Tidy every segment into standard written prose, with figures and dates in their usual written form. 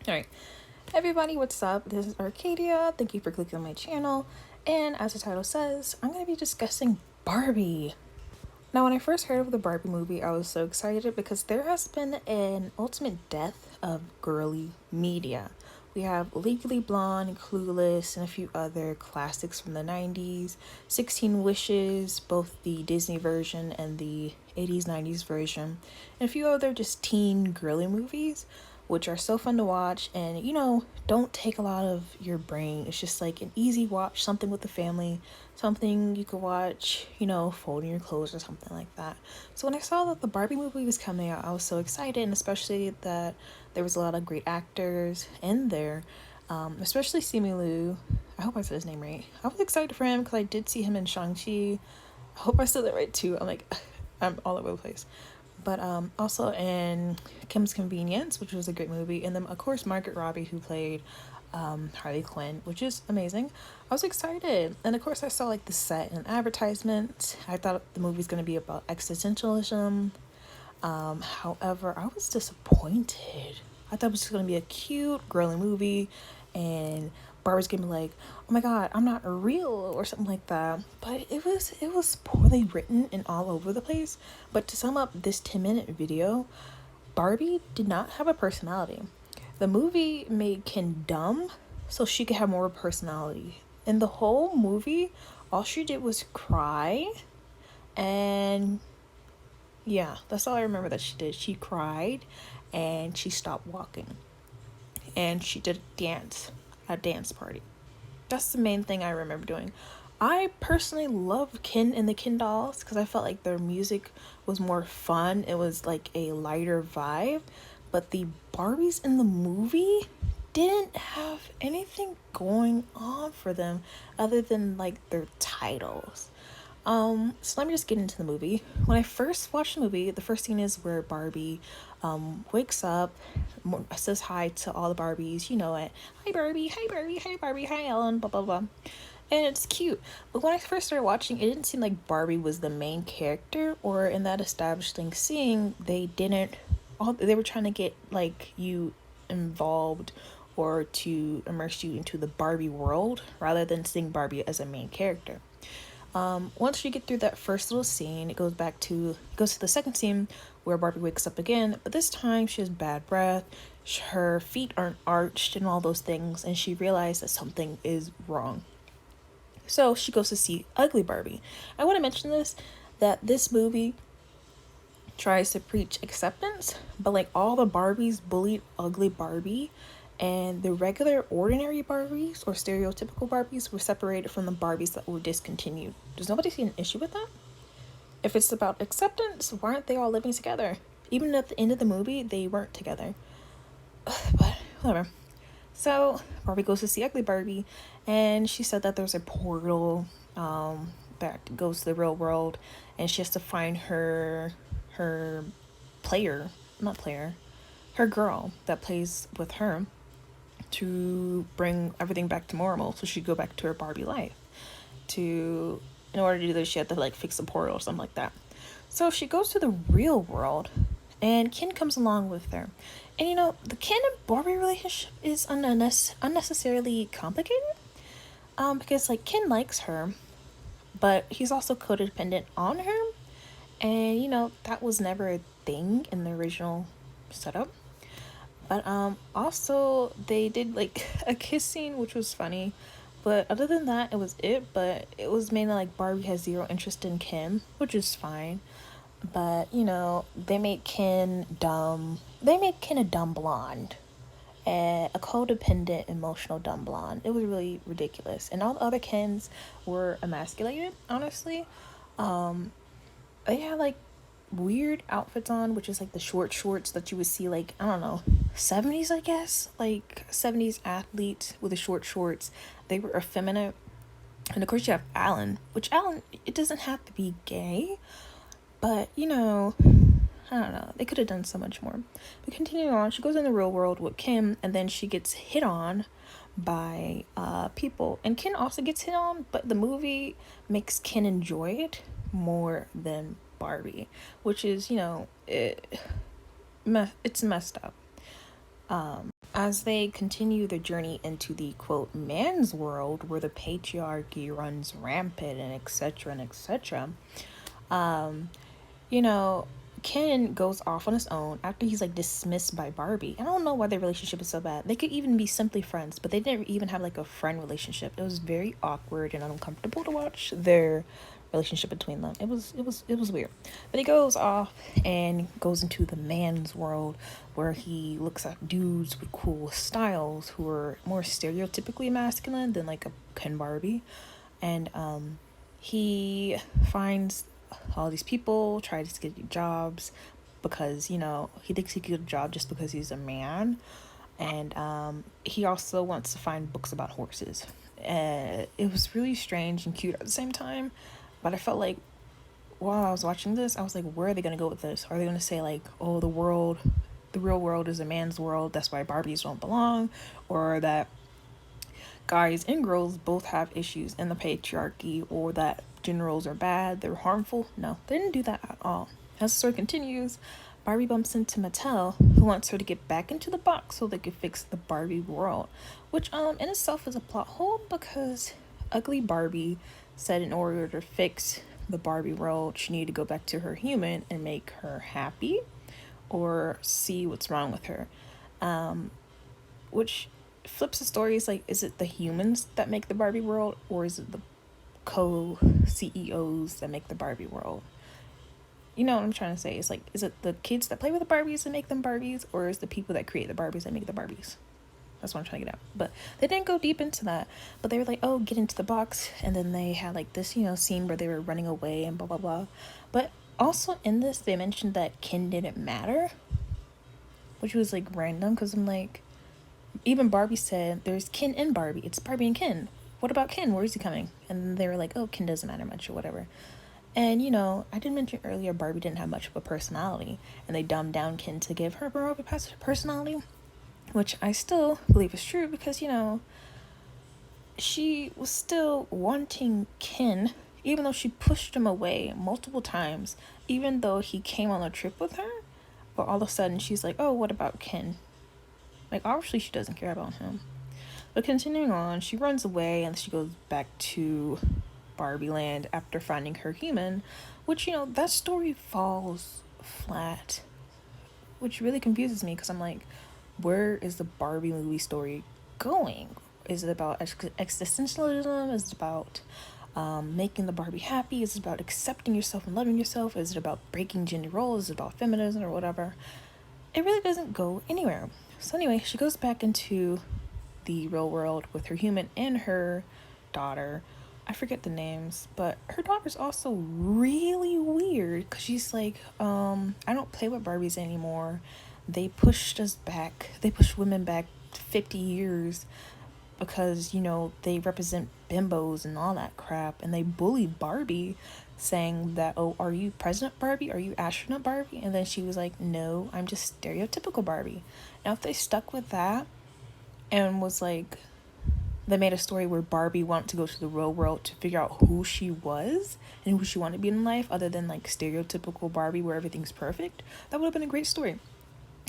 Alright, everybody, what's up? This is Arcadia. Thank you for clicking on my channel. And as the title says, I'm going to be discussing Barbie. Now, when I first heard of the Barbie movie, I was so excited because there has been an ultimate death of girly media. We have Legally Blonde, Clueless, and a few other classics from the 90s. 16 Wishes, both the Disney version and the 80s, 90s version. And a few other just teen girly movies, which are so fun to watch and, don't take a lot of your brain. It's just like an easy watch, something with the family, something you could watch, folding your clothes or something like that. So when I saw that the Barbie movie was coming out, I was so excited, and especially that there was a lot of great actors in there, especially Simu Liu. I hope I said his name right. I was excited for him because I did see him in Shang-Chi. I hope I said that right too. I'm all over the place. But also in Kim's Convenience, which was a great movie. And then, of course, Margaret Robbie, who played Harley Quinn, which is amazing. I was excited. And, of course, I saw, the set and advertisement. I thought the movie was going to be about existentialism. However, I was disappointed. I thought it was just going to be a cute, girly movie. And Barbie's gonna be like, oh my god, I'm not real, or something like that. But it was poorly written and all over the place. But to sum up this 10-minute video, Barbie did not have a personality. The movie made Ken dumb so she could have more personality. In the whole movie, all she did was cry, and yeah, that's all I remember that she did. She cried and she stopped walking. And she did a dance party. That's the main thing I remember doing. I personally love Ken and the Ken dolls because I felt like their music was more fun. It was like a lighter vibe. But the Barbies in the movie didn't have anything going on for them other than their titles. So let me just get into the movie. When I first watched the movie, the first scene is where Barbie wakes up, says hi to all the Barbies, you know it. Hi Barbie, hi Barbie, hi Barbie, hi Ellen, blah blah blah. And it's cute. But when I first started watching, it didn't seem like Barbie was the main character, or in that establishing scene, they were trying to get you involved or to immerse you into the Barbie world rather than seeing Barbie as a main character. Once you get through that first little scene, it goes to the second scene where Barbie wakes up again, but this time she has bad breath, her feet aren't arched and all those things, and she realized that something is wrong. So she goes to see Ugly Barbie. I want to mention that this movie tries to preach acceptance, but all the Barbies bullied Ugly Barbie, and the regular ordinary Barbies or stereotypical Barbies were separated from the Barbies that were discontinued. Does nobody see an issue with that? If it's about acceptance, why aren't they all living together? Even at the end of the movie, they weren't together. But whatever. So Barbie goes to see Ugly Barbie, and she said that there's a portal that goes to the real world, and she has to find her girl that plays with her to bring everything back to normal, so she'd go back to her Barbie life. In order to do this, she had to fix a portal or something like that. So she goes to the real world, and Ken comes along with her. And the Ken and Barbie relationship is unnecessarily complicated. Because Ken likes her, but he's also codependent on her, and that was never a thing in the original setup. But also they did a kiss scene, which was funny. But other than that, it was it. But it was mainly Barbie has zero interest in Kim, which is fine. But they made Ken dumb. They made Ken a dumb blonde, and a codependent, emotional dumb blonde. It was really ridiculous. And all the other Kens were emasculated. Honestly, they had weird outfits on, which is the short shorts that you would see I don't know, 70s, I guess, 70s athletes with the short shorts. They were effeminate. And of course you have Alan, it doesn't have to be gay, but I don't know, they could have done so much more. But continuing on, she goes in the real world with Kim, and then she gets hit on by people, and Ken also gets hit on, but the movie makes Ken enjoy it more than Barbie, which is it's messed up. as they continue their journey into the quote man's world where the patriarchy runs rampant and etc and etc, you know, Ken goes off on his own after he's like dismissed by Barbie. I don't know why their relationship is so bad. They could even be simply friends, but they didn't even have like a friend relationship. It was very awkward and uncomfortable to watch their relationship between them. It was weird. But he goes off and goes into the man's world where he looks at dudes with cool styles who are more stereotypically masculine than like a Ken Barbie. And he finds all these people, tries to get jobs because, you know, he thinks he could get a job just because he's a man. And he also wants to find books about horses. It was really strange and cute at the same time, but I felt like while I was watching this, I was like, where are they going to go with this? Are they going to say like, oh, the real world is a man's world, that's why Barbies don't belong? Or that guys and girls both have issues in the patriarchy, or that gender roles are bad, they're harmful? No, they didn't do that at all. As the story continues, Barbie bumps into Mattel, who wants her to get back into the box so they could fix the Barbie world, which in itself is a plot hole because ugly Barbie said in order to fix the Barbie world, she needed to go back to her human and make her happy or see what's wrong with her. Which flips the story. Is like, is it the humans that make the Barbie world, or is it the co-CEOs that make the Barbie world? You know what I'm trying to say? It's like, is it the kids that play with the Barbies that make them Barbies, or is the people that create the Barbies that make the Barbies? That's what I'm trying to get at. But they didn't go deep into that. But they were like, oh, get into the box. And then they had like this, you know, scene where they were running away and blah, blah, blah. But also in this, they mentioned that Ken didn't matter, which was like random because I'm like, even Barbie said there's Ken and Barbie. It's Barbie and Ken. What about Ken? Where is he coming? And they were like, oh, Ken doesn't matter much or whatever. And, you know, I did mention earlier Barbie didn't have much of a personality. And they dumbed down Ken to give her more of a personality, which I still believe is true because, you know, she was still wanting Ken, even though she pushed him away multiple times, even though he came on a trip with her. But all of a sudden, she's like, oh, what about Ken? Like, obviously, she doesn't care about him. But continuing on, she runs away and she goes back to Barbie Land after finding her human, which, you know, that story falls flat, which really confuses me because I'm like, where is the Barbie movie story going? Is it about existentialism? Is it about making the Barbie happy? Is it about accepting yourself and loving yourself? Is it about breaking gender roles? Is it about feminism or whatever? It really doesn't go anywhere. So anyway, she goes back into the real world with her human and her daughter. I forget the names, but her daughter's also really weird because she's like, I don't play with Barbies anymore. They pushed us back. They pushed women back 50 years because, you know, they represent bimbos and all that crap. And they bullied Barbie saying that, oh, are you President Barbie? Are you astronaut Barbie? And then she was like, no, I'm just stereotypical Barbie. Now, if they stuck with that and was like, they made a story where Barbie wanted to go to the real world to figure out who she was and who she wanted to be in life other than like stereotypical Barbie where everything's perfect, that would have been a great story.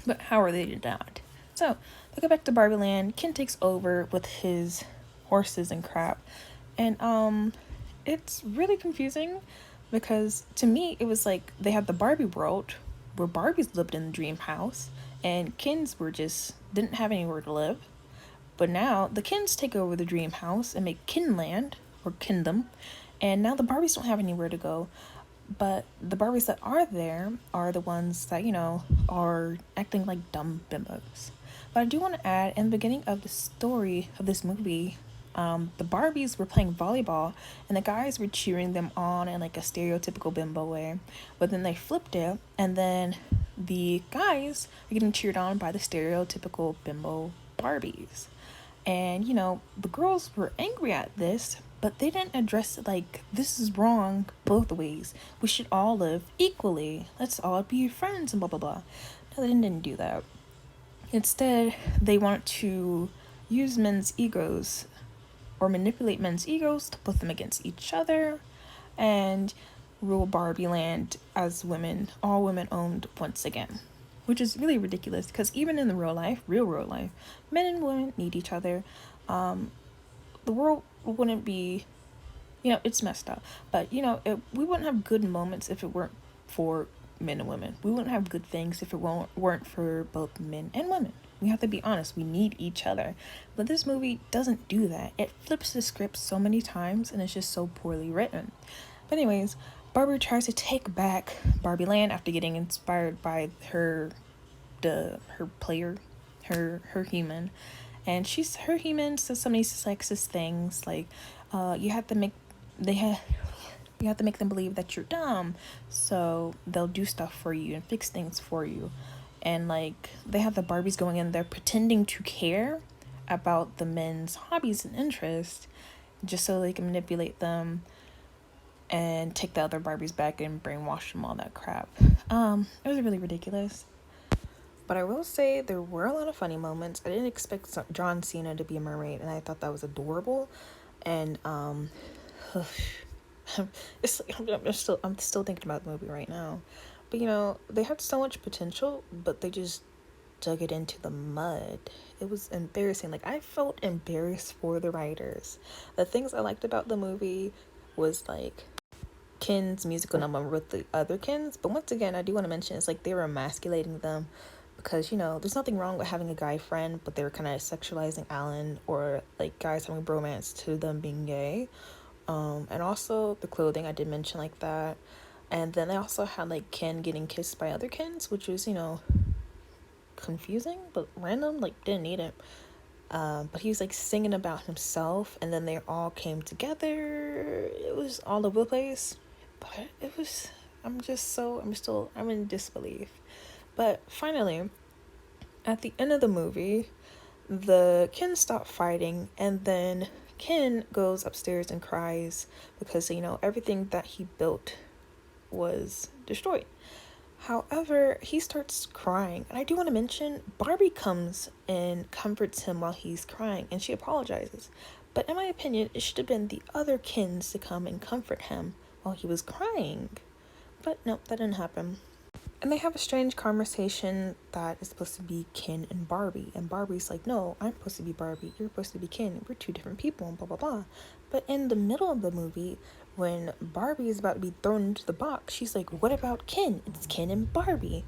But how are they did not? So they go back to Barbie Land. Ken takes over with his horses and crap. And it's really confusing because to me it was like they had the Barbie world where Barbies lived in the dream house and Kens were just didn't have anywhere to live. But now the Kens take over the dream house and make Kinland or Kingdom, and now the Barbies don't have anywhere to go. But the Barbies that are there are the ones that, you know, are acting like dumb bimbos. But I do want to add, in the beginning of the story of this movie, the Barbies were playing volleyball and the guys were cheering them on in like a stereotypical bimbo way. But then they flipped it and then the guys are getting cheered on by the stereotypical bimbo Barbies. And, you know, the girls were angry at this, but they didn't address it like, this is wrong both ways. We should all live equally. Let's all be friends and blah, blah, blah. No, they didn't do that. Instead, they wanted to use men's egos or manipulate men's egos to put them against each other and rule Barbie Land as women, all women owned once again. which is really ridiculous because even in the real life, men and women need each other. The world wouldn't be, it's messed up, but we wouldn't have good moments if it weren't for men and women. We wouldn't have good things if it weren't for both men and women. We have to be honest, we need each other. But this movie doesn't do that. It flips the script so many times and it's just so poorly written. But anyways, Barbie tries to take back Barbie Land after getting inspired by her player, her human. And her human says so many sexist things like you have to make they have you have to make them believe that you're dumb, so they'll do stuff for you and fix things for you. And like they have the Barbies going in there pretending to care about the men's hobbies and interests just so they can manipulate them and take the other Barbies back and brainwash them, all that crap. It was really ridiculous. But I will say there were a lot of funny moments. I didn't expect John Cena to be a mermaid, and I thought that was adorable. And it's like, I'm still thinking about the movie right now. But they had so much potential, but they just dug it into the mud. It was embarrassing. Like, I felt embarrassed for the writers. The things I liked about the movie was like Ken's musical number with the other Kens, but once again, I do want to mention it's like they were emasculating them because there's nothing wrong with having a guy friend, but they were kind of sexualizing Alan, or like guys having a bromance to them being gay. And also the clothing, I did mention like that. And then they also had like Ken getting kissed by other Kens, which was confusing but random, like didn't need it. But he was like singing about himself, and then they all came together. It was all over the place, but it was, I'm in disbelief. But finally, at the end of the movie, the Ken stop fighting, and then Ken goes upstairs and cries because everything that he built was destroyed. However, he starts crying, and I do want to mention Barbie comes and comforts him while he's crying, and she apologizes. But in my opinion, it should have been the other Kens to come and comfort him while he was crying. But no, that didn't happen. And they have a strange conversation that is supposed to be Ken and Barbie. And Barbie's like, no, I'm supposed to be Barbie. You're supposed to be Ken. We're two different people and blah, blah, blah. But in the middle of the movie, when Barbie is about to be thrown into the box, she's like, what about Ken? It's Ken and Barbie.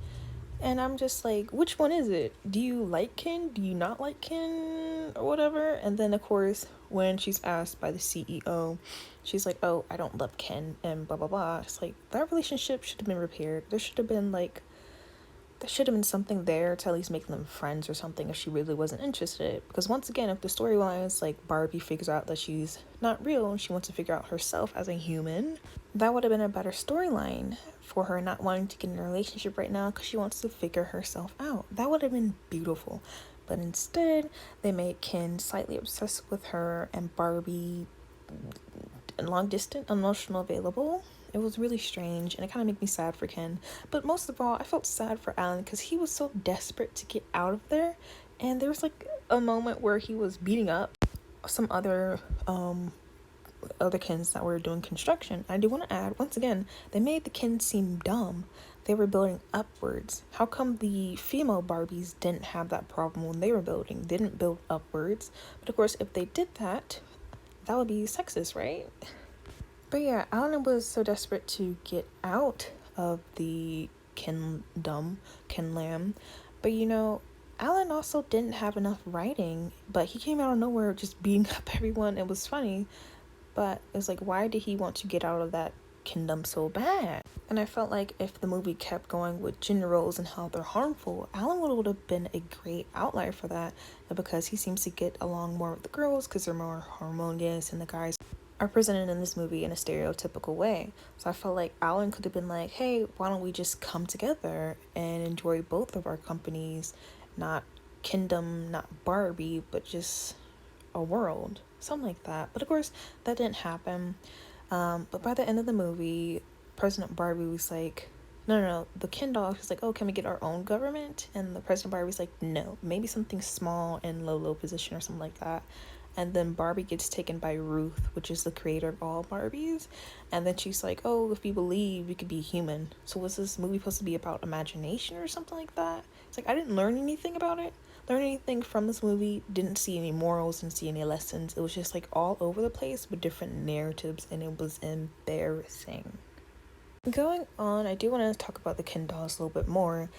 And I'm just like, which one is it? Do you like Ken? Do you not like Ken? Or whatever. And then, of course, when she's asked by the CEO, she's like, oh, I don't love Ken and blah, blah, blah. It's like, that relationship should have been repaired. There should have been something there to at least make them friends or something if she really wasn't interested. Because once again, if the storyline is like Barbie figures out that she's not real and she wants to figure out herself as a human, that would have been a better storyline for her not wanting to get in a relationship right now because she wants to figure herself out. That would have been beautiful. But instead, they made Ken slightly obsessed with her and Barbie long distance, emotional available. It was really strange, and it kind of made me sad for Ken. But most of all, I felt sad for Alan because he was so desperate to get out of there. And there was like a moment where he was beating up some other Kens that were doing construction. I do want to add, once again, they made the Kens seem dumb. They were building upwards. How come the female Barbies didn't have that problem when they were building? They didn't build upwards. But of course, if they did that, that would be sexist, right? But yeah, Alan was so desperate to get out of the Ken Lamb. But Alan also didn't have enough writing, but he came out of nowhere just beating up everyone. It was funny, but it was like, why did he want to get out of that kingdom so bad? And I felt like if the movie kept going with gender roles and how they're harmful, Alan would have been a great outlier for that, because he seems to get along more with the girls because they're more harmonious and the guys are presented in this movie in a stereotypical way. So I felt like Alan could have been like, hey, why don't we just come together and enjoy both of our companies, not kingdom, not Barbie, but just a world, something like that. But of course, that didn't happen. But by the end of the movie, President Barbie was like, no, the Ken doll was like, oh, can we get our own government? And the President Barbie was like, no, maybe something small and low position or something like that. and then Barbie gets taken by Ruth, which is the creator of all Barbies, and then she's like, oh, if you believe, you could be human. So was this movie supposed to be about imagination or something like that? It's like I didn't learn anything about it, learn anything from this movie, didn't see any morals, didn't see any lessons. It was just like all over the place with different narratives, and it was embarrassing. Going on, I do want to talk about the Ken dolls a little bit more.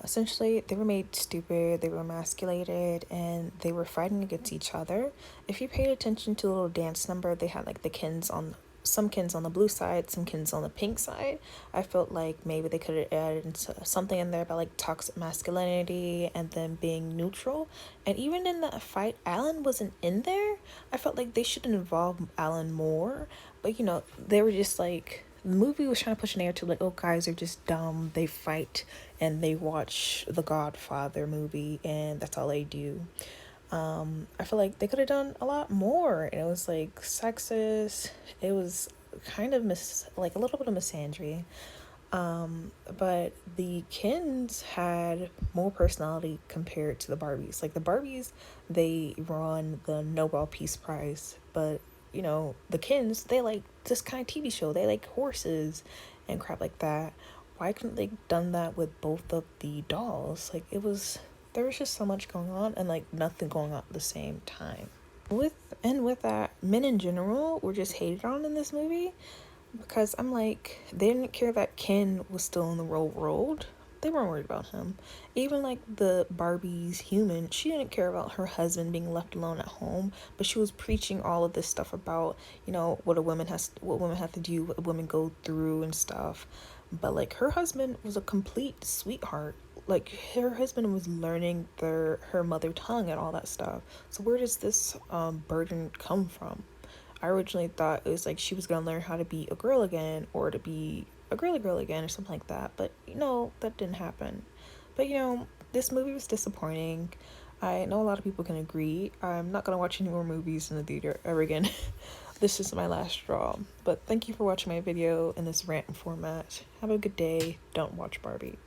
Essentially, they were made stupid, they were emasculated, and they were fighting against each other. If you paid attention to the little dance number, they had like the Kens on some Kens on the blue side, some Kens on the pink side. I felt like maybe they could have added something in there about like toxic masculinity and then being neutral. And even in that fight, Alan wasn't in there. I felt like they should involve Alan more, but you know, they were just like the movie was trying to push a narrative like, oh, guys are just dumb. They fight and they watch the Godfather movie, and that's all they do. I feel like they could have done a lot more, and it was like sexist. It was kind of like a little bit of misandry. But the Kens had more personality compared to the Barbies. Like the Barbies, they won the Nobel Peace Prize, but you know, the Kens, they like this kind of TV show. They like horses and crap like that. Why couldn't they done that with both of the dolls? Like there was just so much going on and like nothing going on at the same time. With that, men in general were just hated on in this movie because I'm like, they didn't care that Ken was still in the real world. They weren't worried about him. Even like the Barbie's human, she didn't care about her husband being left alone at home, but she was preaching all of this stuff about, you know, what women have to do, what women go through and stuff. But like her husband was a complete sweetheart. Like her husband was learning her mother tongue and all that stuff. So where does this burden come from? I originally thought it was like she was gonna learn how to be a girl again or to be a girly girl again or something like that. But you know, that didn't happen. But you know, this movie was disappointing. I know a lot of people can agree. I'm not gonna watch any more movies in the theater ever again. This is my last straw. But thank you for watching my video in this rant format. Have a good day. Don't watch Barbie.